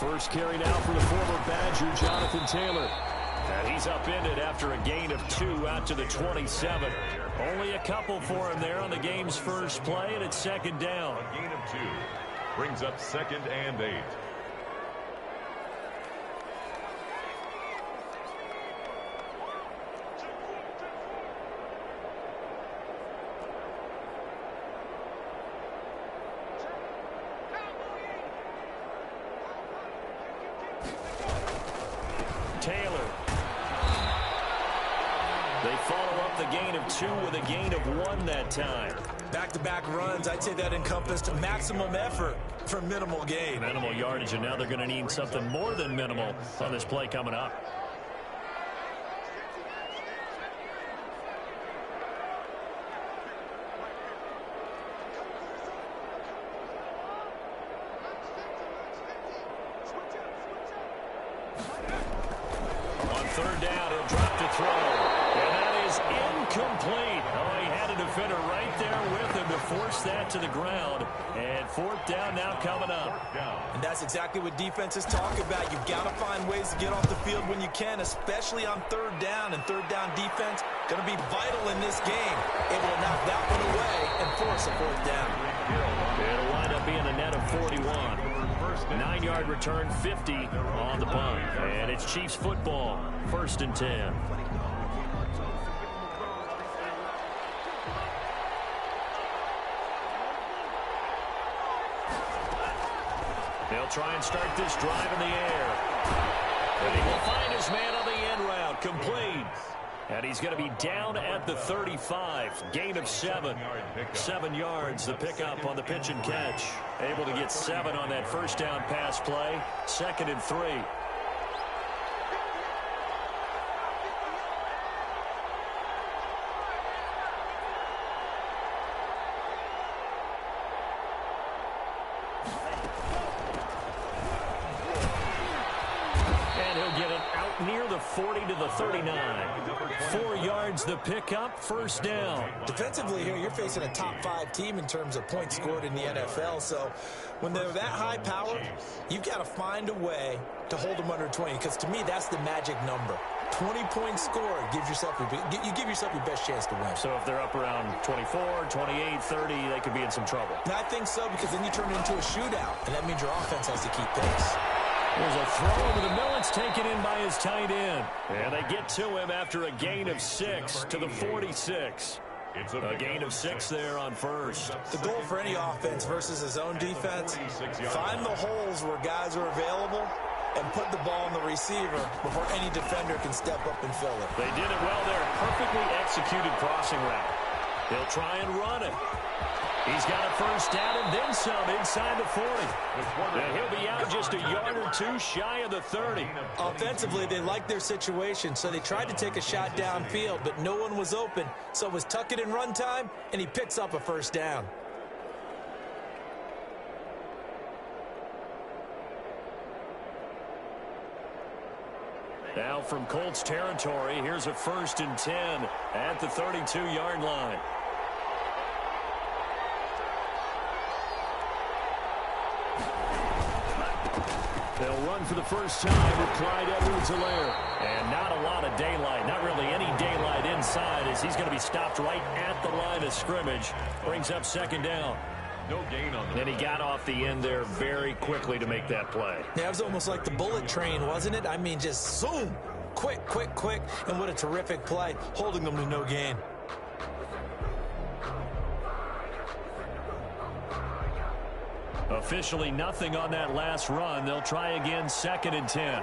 First carry now for the former Badger, Jonathan Taylor. And he's upended after a gain of 2 out to the 27. Only a couple for him there on the game's first play, and it's second down. A gain of 2 brings up 2nd and 8. Taylor. They follow up the gain of 2 with a gain of 1 that time. Back-to-back runs, I'd say that encompassed maximum effort for minimal gain. Minimal yardage, and now they're going to need something more than minimal on this play coming up. On third down, he'll drop to throw. And that is incomplete. Oh, he had a defender right there with him to force that to the ground. And 4th down now coming up. And that's exactly what defenses talk about. You've got to find ways to get off the field when you can, especially on third down. And third down defense going to be vital in this game. Able to knock that one away and force a 4th down. It'll wind up being a net of 41. 9-yard return, 50 on the punt. And it's Chiefs football, 1st and 10. They'll try and start this drive in the air. And he will find his man on the end route, complete. And he's going to be down at the 35. Gain of 7. 7 yards, the pickup on the pitch and catch. Able to get 7 on that first down pass play. 2nd and 3. And he'll get it out near the 40 to the 39. 4 yards the pickup, 1st down. Defensively here, you're facing a top 5 team in terms of points scored in the NFL. So when they're that high power, you've got to find a way to hold them under 20. Because to me, that's the magic number. 20 points scored gives yourself you give yourself your best chance to win. So if they're up around 24, 28, 30, they could be in some trouble. And I think so, because then you turn it into a shootout, and that means your offense has to keep pace. There's a throw over the middle. It's taken in by his tight end. And they get to him after a gain of 6 to the 46. A gain of 6 there on first. The goal for any offense versus his own defense, find the holes where guys are available and put the ball in the receiver before any defender can step up and fill it. They did it well there. Perfectly executed crossing route. They'll try and run it. He's got a first down and then some inside the 40. And he'll be out just a yard or 2 shy of the 30. Offensively, they liked their situation, so they tried to take a shot downfield, but no one was open. So it was tuck it in run time, and he picks up a first down. Now from Colts territory, here's a 1st and 10 at the 32-yard line. They'll run for the first time with Clyde Edwards-Helaire. And not a lot of daylight, not really any daylight inside, as he's going to be stopped right at the line of scrimmage. Brings up 2nd down. No gain on that. And he got off the end there very quickly to make that play. Yeah, it was almost like the bullet train, wasn't it? I mean, just zoom. Quick, quick, quick. And what a terrific play, holding them to no gain. Officially nothing on that last run. They'll try again, 2nd and 10.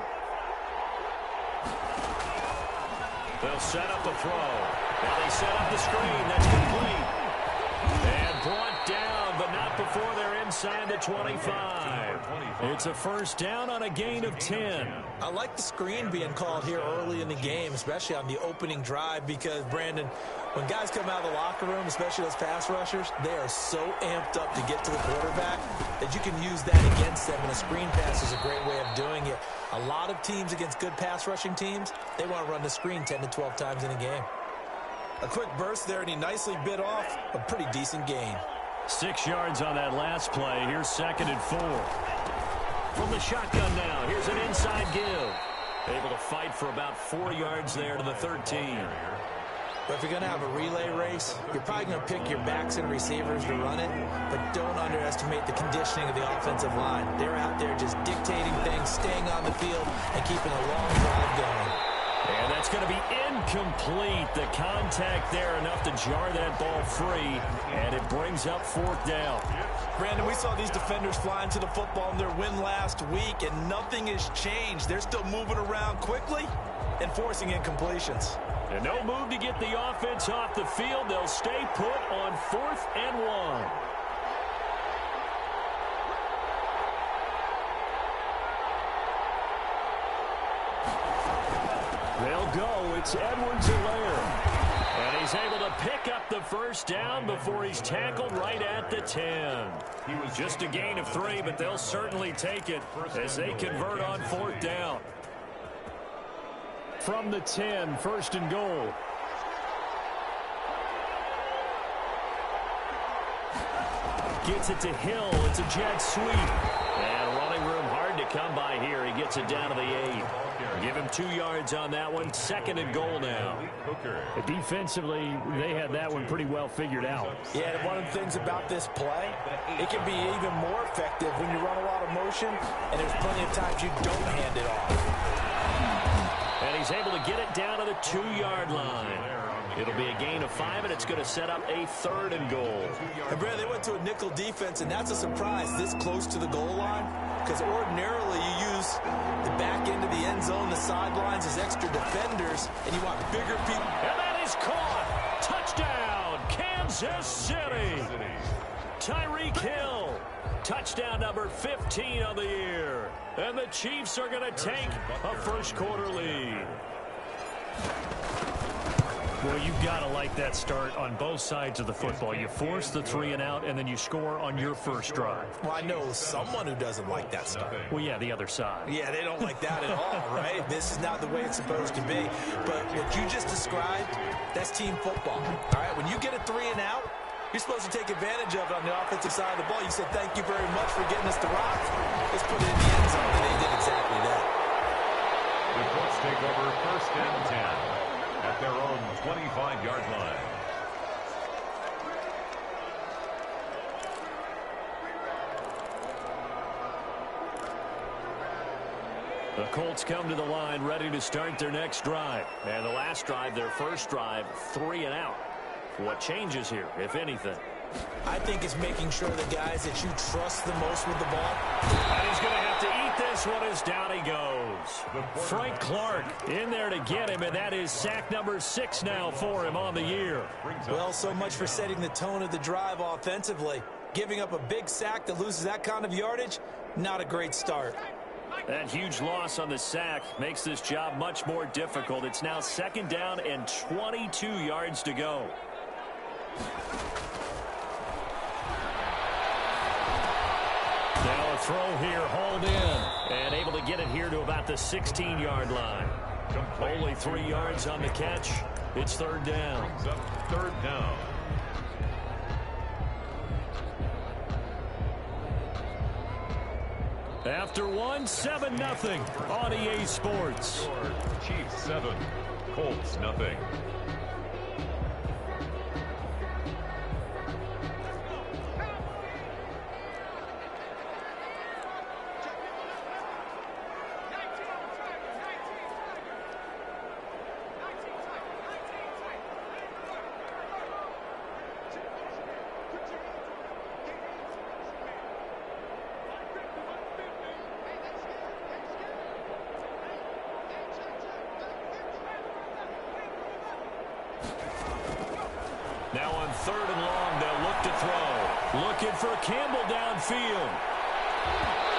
They'll set up a throw. Now they set up the screen. That's complete. And brought down, but not before they're inside the 25. It's a first down on a gain of 10. I like the screen being called here early in the game, especially on the opening drive, because, Brandon, when guys come out of the locker room, especially those pass rushers, they are so amped up to get to the quarterback that you can use that against them, and a screen pass is a great way of doing it. A lot of teams against good pass rushing teams, they want to run the screen 10 to 12 times in a game. A quick burst there, and he nicely bit off a pretty decent gain. 6 yards on that last play. Here's 2nd and 4. from the shotgun now. Here's an inside give. Able to fight for about 4 yards there to the 13. But if you're going to have a relay race, you're probably going to pick your backs and receivers to run it, but don't underestimate the conditioning of the offensive line. They're out there just dictating things, staying on the field, and keeping a long drive going. And that's going to be incomplete. The contact there enough to jar that ball free, and it brings up 4th down. Brandon, we saw these defenders flying to the football in their win last week, and nothing has changed. They're still moving around quickly and forcing incompletions. And no move to get the offense off the field. They'll stay put on 4th and 1. They'll go. It's Edwards-Helaire. And he's able to pick up the first down before he's tackled right at the 10. He was just a gain of 3, but they'll certainly take it as they convert on 4th down. From the 10, 1st and goal. Gets it to Hill. It's a jet sweep. And running room hard to come by here. He gets it down to the 8. Give him 2 yards on that one. 2nd and goal now. Defensively, they had that one pretty well figured out. Yeah, and one of the things about this play, it can be even more effective when you run a lot of motion, and there's plenty of times you don't hand it off. And he's able to get it down to the 2-yard line. It'll be a gain of 5, and it's going to set up a 3rd and goal. And Brad, they went to a nickel defense, and that's a surprise this close to the goal line, because ordinarily you use the back end of the end zone, the sidelines as extra defenders, and you want bigger people. And that is caught. Touchdown, Kansas City. Tyreek Hill. Touchdown number 15 of the year. And the Chiefs are going to take a first-quarter lead. Well, you've got to like that start on both sides of the football. You force the 3 and out, and then you score on your first drive. Well, I know someone who doesn't like that start. Well, yeah, the other side. Yeah, they don't like that at all, right? This is not the way it's supposed to be. But what you just described, that's team football. All right, when you get a 3 and out, you're supposed to take advantage of it on the offensive side of the ball. You said, thank you very much for getting us the rock. Let's put it in the end zone, and they did exactly that. The Colts take over 1st and 10 at their own 25-yard line. The Colts come to the line ready to start their next drive. And the last drive, their first drive, 3 and out. What changes here, if anything? I think it's making sure the guys that you trust the most with the ball. And he's going to have to eat this one as down he goes. Frank Clark in there to get him, and that is sack number 6 now for him on the year. Well, so much for setting the tone of the drive offensively. Giving up a big sack that loses that kind of yardage, not a great start. That huge loss on the sack makes this job much more difficult. It's now 2nd down and 22 yards to go. Now a throw here, hauled in, and able to get it here to about the 16-yard line. Only 3 yards on the catch. It's 3rd down. 3rd down. After 1, 7-0 on EA Sports. Chiefs 7, Colts nothing. Now on 3rd and long, they'll look to throw. Looking for Campbell downfield.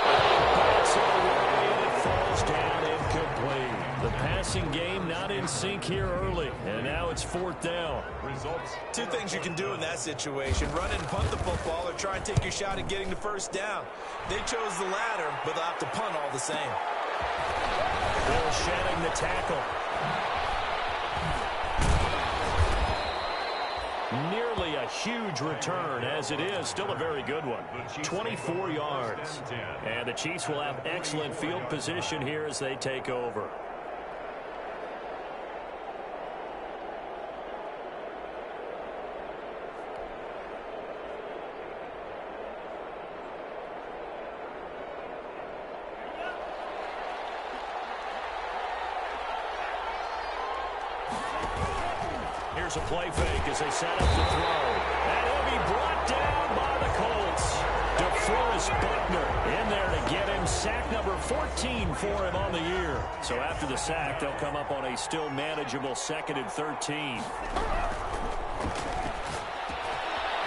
That's away, and it falls down incomplete. The passing game not in sync here early, and now it's 4th down. Results. 2 things you can do in that situation. Run and punt the football or try and take your shot at getting the first down. They chose the latter, but they'll have to punt all the same. Bill shedding the tackle. Nearly a huge return, as it is. Still a very good one. 24 yards. And the Chiefs will have excellent field position here as they take over. Here's a play fake as they set up the throw. And he'll be brought down by the Colts. DeForest Buckner in there to get him. Sack number 14 for him on the year. So after the sack, they'll come up on a still manageable 2nd and 13.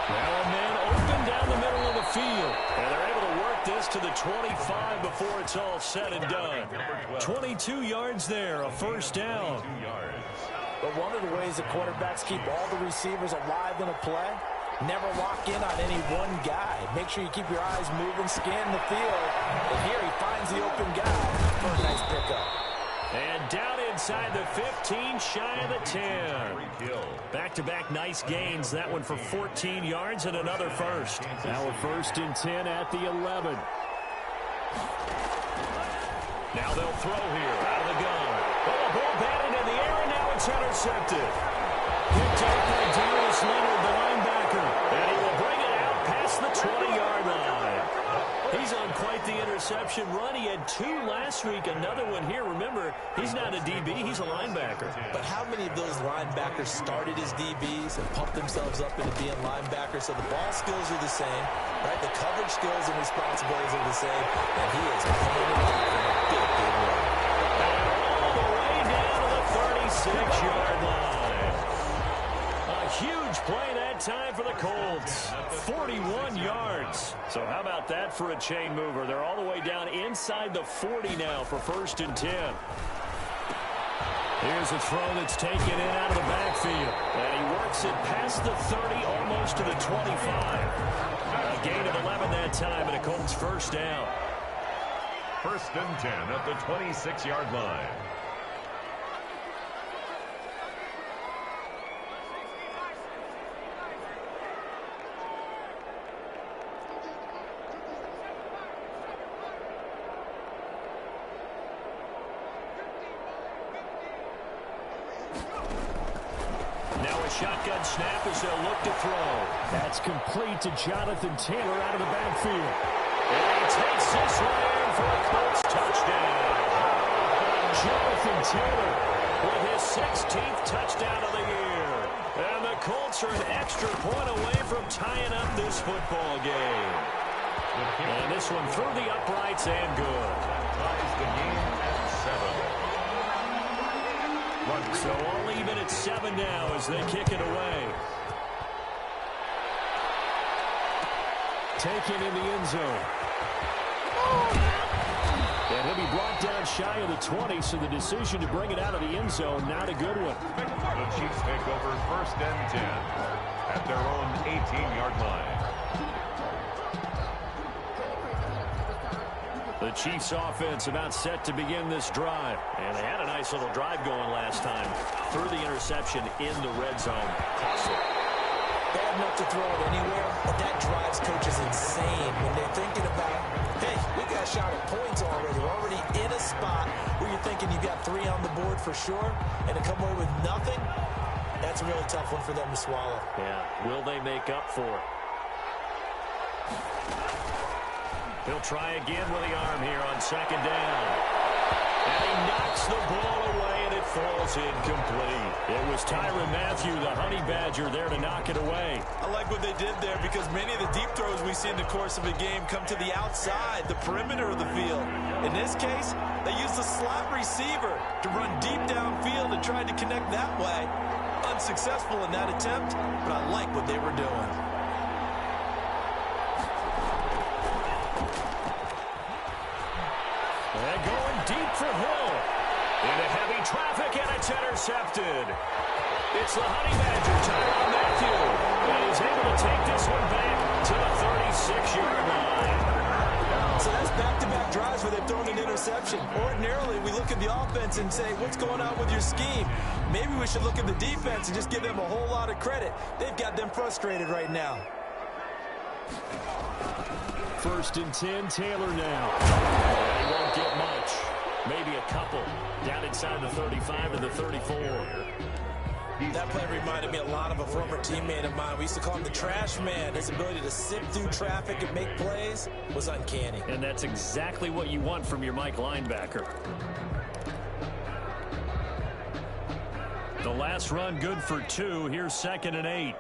Now a man open down the middle of the field. And they're able to work this to the 25 before it's all said and done. 22 yards there, a first down. But one of the ways that quarterbacks keep all the receivers alive in a play, never lock in on any one guy. Make sure you keep your eyes moving, scan the field. And here he finds the open guy for a nice pickup. And down inside the 15, shy of the 10. Back-to-back nice gains. That one for 14 yards and another first. Now a 1st and 10 at the 11. Now they'll throw here out of the gun. Oh, a ball batted in the air, and now it's intercepted. Picked up by Darius Leonard, the linebacker. And he will bring it out past the 20-yard line. He's on quite the interception run. He had 2 last week, another one here. Remember, he's not a DB, he's a linebacker. But how many of those linebackers started as DBs and pumped themselves up into being linebackers? So the ball skills are the same, right? The coverage skills and responsibilities are the same. And he is coming in a big, big way. All the way down to the 36-yard line. A huge play that time for the Colts. 41 yards. So how about that for a chain mover? They're all the way down inside the 40 now for 1st and 10. Here's a throw that's taken in out of the backfield. And he works it past the 30, almost to the 25. A gain of 11 that time, and a Colts first down. 1st and 10 at the 26-yard line. Shotgun snap as they'll look to throw. That's complete to Jonathan Taylor out of the backfield. And he takes this one in for a Colts touchdown. Jonathan Taylor with his 16th touchdown of the year. And the Colts are an extra point away from tying up this football game. And this one through the uprights and good. Ties the game at 7. So all even at 7 now as they kick it away. Taken in the end zone. And he'll be brought down shy of the 20, so the decision to bring it out of the end zone, not a good one. The Chiefs take over 1st and 10 at their own 18-yard line. The Chiefs offense about set to begin this drive. And they had a nice little drive going last time. Threw the interception in the red zone. Costly. They have enough to throw it anywhere, but that drives coaches insane when they're thinking about, hey, we got a shot at points already. We're already in a spot where you're thinking you've got 3 on the board for sure, and to come away with nothing, that's a really tough one for them to swallow. Yeah, will they make up for it? He'll try again with the arm here on 2nd down. And he knocks the ball away, and it falls incomplete. It was Tyrann Mathieu, the Honey Badger, there to knock it away. I like what they did there because many of the deep throws we see in the course of a game come to the outside, the perimeter of the field. In this case, they used the slot receiver to run deep downfield and tried to connect that way. Unsuccessful in that attempt, but I like what they were doing. And going deep for Hill. Into heavy traffic, and it's intercepted. It's the Honey Badger, Tyrann Mathieu. And he's able to take this one back to the 36-yard line. So that's back-to-back drives where they've thrown an interception. Ordinarily, we look at the offense offense and say, what's going on with your scheme? Maybe we should look at the defense and just give them a whole lot of credit. They've got them frustrated right now. 1st and 10, Taylor now. They won't get much. Maybe a couple. Down inside the 35 and the 34. That play reminded me a lot of a former teammate of mine. We used to call him the trash man. His ability to sift through traffic and make plays was uncanny. And that's exactly what you want from your Mike linebacker. The last run good for 2. Here's 2nd and 8.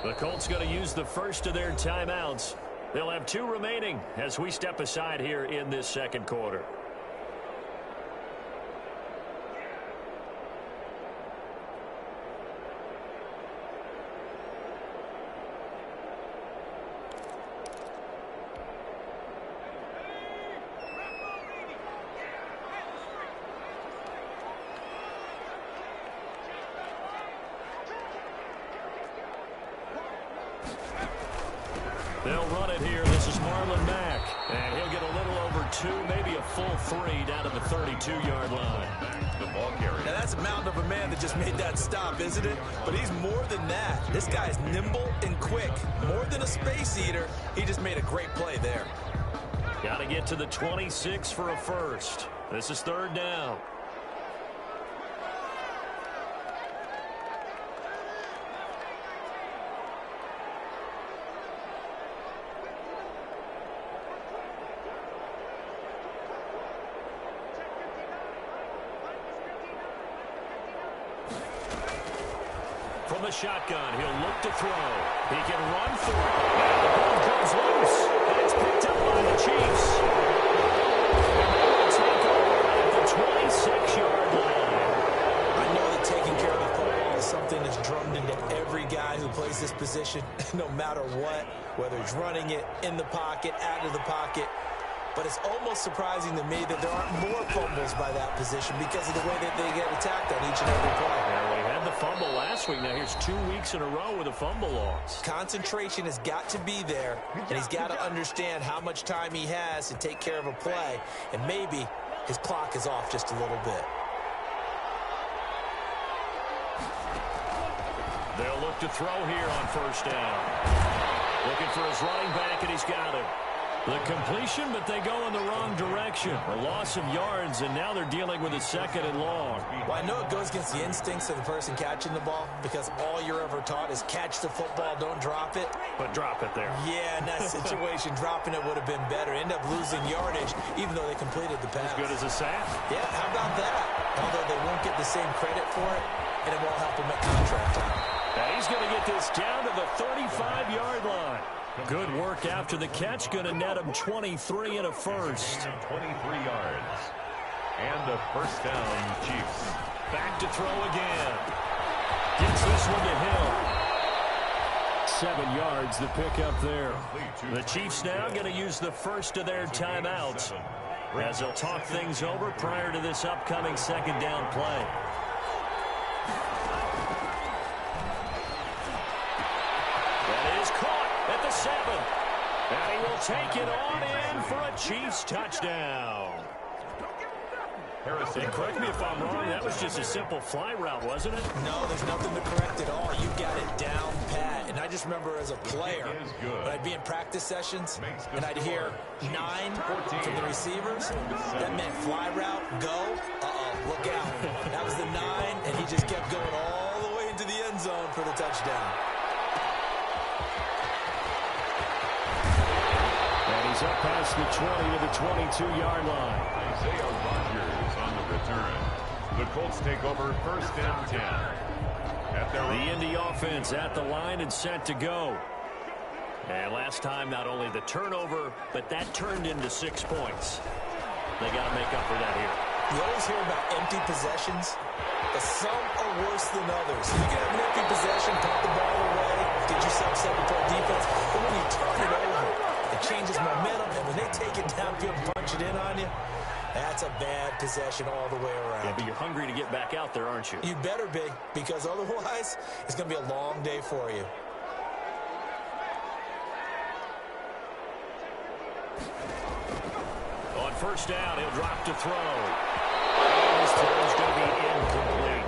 The Colts going to use the first of their timeouts. They'll have 2 remaining as we step aside here in this 2nd quarter. They'll run it here. This is Marlon Mack. And he'll get a little over 2, maybe a full 3 down to the 32-yard line. The ball carrier. Now that's a mountain of a man that just made that stop, isn't it? But he's more than that. This guy's nimble and quick. More than a space eater. He just made a great play there. Got to get to the 26 for a first. This is 3rd down. From the shotgun, he'll look to throw. He can run for it. And the ball comes loose. And it's picked up by the Chiefs. And they will take over at the 26-yard line. I know that taking care of the football is something that's drummed into every guy who plays this position, no matter what, whether he's running it, in the pocket, out of the pocket. But it's almost surprising to me that there aren't more fumbles by that position because of the way that they get attacked on each and every play. Yeah, we had the fumble last week. Now here's 2 weeks in a row with a fumble loss. Concentration has got to be there, and he's got to understand how much time he has to take care of a play, and maybe his clock is off just a little bit. They'll look to throw here on 1st down. Looking for his running back, and he's got him. The completion, but they go in the wrong direction. A loss of yards, and now they're dealing with a 2nd and long. Well, I know it goes against the instincts of the person catching the ball because all you're ever taught is catch the football, don't drop it. But drop it there. Yeah, in that situation, dropping it would have been better. End up losing yardage, even though they completed the pass. As good as a sack. Yeah, how about that? Although they won't get the same credit for it, and it won't help them at contract time. And he's going to get this down to the 35-yard line. Good work after the catch. Going to net him 23 and a first. 23 yards. And a 1st down, Chiefs. Back to throw again. Gets this one to Hill. 7 yards the pickup there. The Chiefs now going to use the first of their timeouts as they'll talk things over prior to this upcoming 2nd down play. That is caught at the 7. And he will take it on in for a Chiefs touchdown. And correct me if I'm wrong, that was just a simple fly route, wasn't it? No, there's nothing to correct at all. You got it down pat. And I just remember as a player, when I'd be in practice sessions, and I'd hear 9 from the receivers. That meant fly route, go. Look out. That was the 9, and he just kept going all the way into the end zone for the touchdown. And he's up past the 20 to the 22-yard line. Isaiah Rodgers on the return. The Colts take over 1st and 10. The Indy offense at the line and set to go. And last time, not only the turnover, but that turned into 6 points. They got to make up for that here. You always hear about empty possessions, but some are worse than others. You can have an empty possession, put the ball away, get yourself set to play defense, but when you turn it over, it changes momentum, and when they take it downfield and punch it in on you, That's a bad possession all the way around. Yeah, but you're hungry to get back out there, aren't you? You better be, because otherwise it's going to be a long day for you. On first down, he'll drop to throw. This throw is going to be incomplete.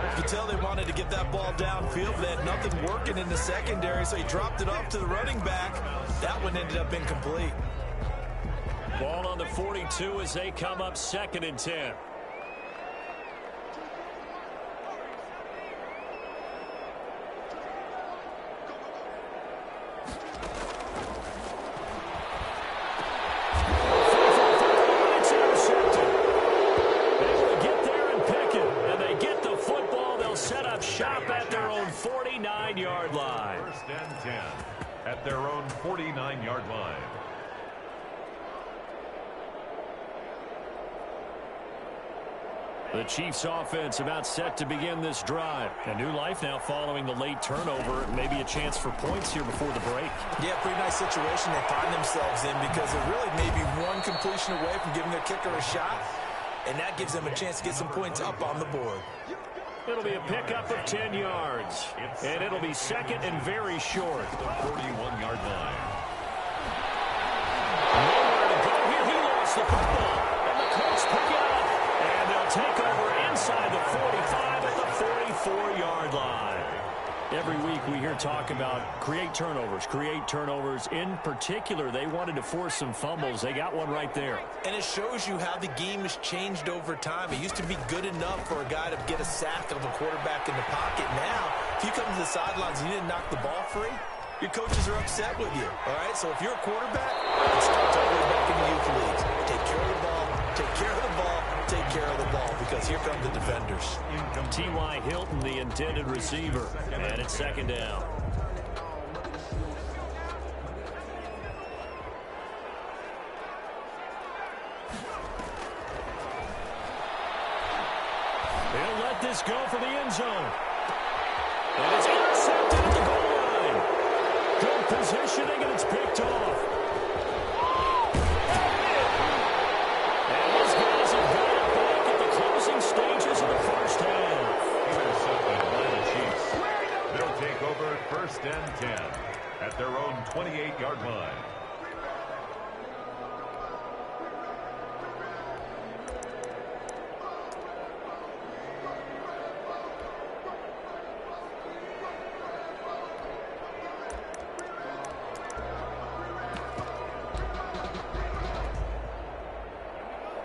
You can tell they wanted to get that ball downfield, but they had nothing working in the secondary, so he dropped it off to the running back. That one ended up incomplete. Ball on the 42 as they come up 2nd and 10. It's intercepted. They will get there and pick it, and they get the football. They'll set up shop at their own 49-yard line. 1st and 10 at their own 49-yard line. The Chiefs offense about set to begin this drive. A new life now following the late turnover. Maybe a chance for points here before the break. Yeah, pretty nice situation they find themselves in, because they're really maybe one completion away from giving their kicker a shot, and that gives them a chance to get some points up on the board. It'll be a pickup of 10 yards, and it'll be 2nd and very short. The 41-yard line. Nowhere to go here. He lost the football, and the Colts pick it up. And they'll take over inside the 45 at the 44-yard line. Every week we hear talk about create turnovers. In particular, they wanted to force some fumbles. They got one right there. And it shows you how the game has changed over time. It used to be good enough for a guy to get a sack of a quarterback in the pocket. Now, if you come to the sidelines and you didn't knock the ball free, your coaches are upset with you. All right, so if you're a quarterback, it starts all the way back in the youth leagues. Take care of the ball, take care of the ball, take care of the ball, because here come the defenders. T.Y. Hilton, the intended receiver, and it's 2nd down. He'll let this go for the end zone. And it's intercepted at the goal line. Good positioning, and it's picked off. And these guys have got it back at the closing stages of the first half. Intercepted by the Chiefs. They'll take over 1st and 10 at their own 28-yard line.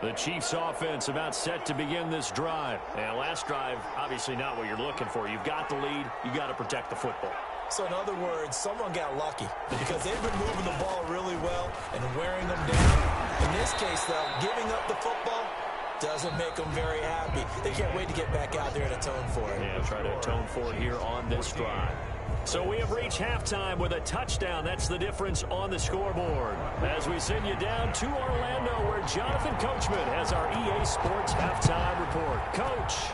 The Chiefs offense about set to begin this drive. And last drive, obviously not what you're looking for. You've got the lead. You got to protect the football. So in other words, someone got lucky, because they've been moving the ball really well and wearing them down. In this case, though, giving up the football doesn't make them very happy. They can't wait to get back out there and atone for it. Yeah, try to atone for it here on this drive. So we have reached halftime with a touchdown. That's the difference on the scoreboard. As we send you down to Orlando, where Jonathan Coachman has our EA Sports halftime report. Coach.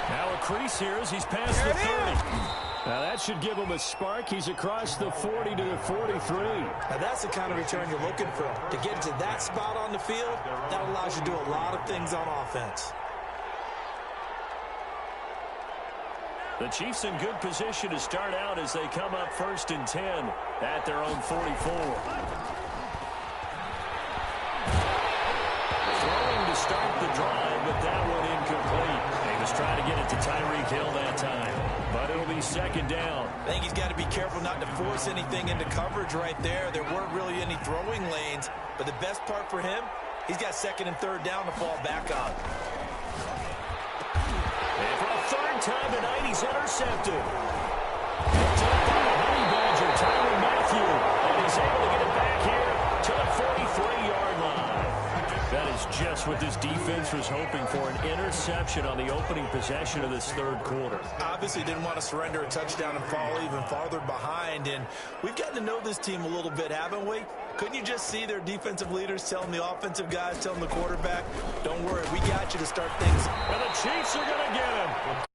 Now a crease here as he's past the 30. Now that should give him a spark. He's across the 40 to the 43. Now that's the kind of return you're looking for. To get to that spot on the field, that allows you to do a lot of things on offense. The Chiefs in good position to start out as they come up 1st and 10 at their own 44. Throwing to start the drive, but that one incomplete. He was trying to get it to Tyreek Hill that time, but it'll be 2nd down. I think he's got to be careful not to force anything into coverage right there. There weren't really any throwing lanes, but the best part for him, he's got 2nd and 3rd down to fall back on. And for a 3rd time tonight, he's intercepted. Honey Badger, Tyrann Mathieu, and he's able to get it back here to the 43-yard line. That is just what this defense was hoping for, an interception on the opening possession of this 3rd quarter. Obviously didn't want to surrender a touchdown and fall even farther behind, and we've gotten to know this team a little bit, haven't we? Couldn't you just see their defensive leaders telling the offensive guys, telling the quarterback, don't worry, we got you to start things. And the Chiefs are going to get him.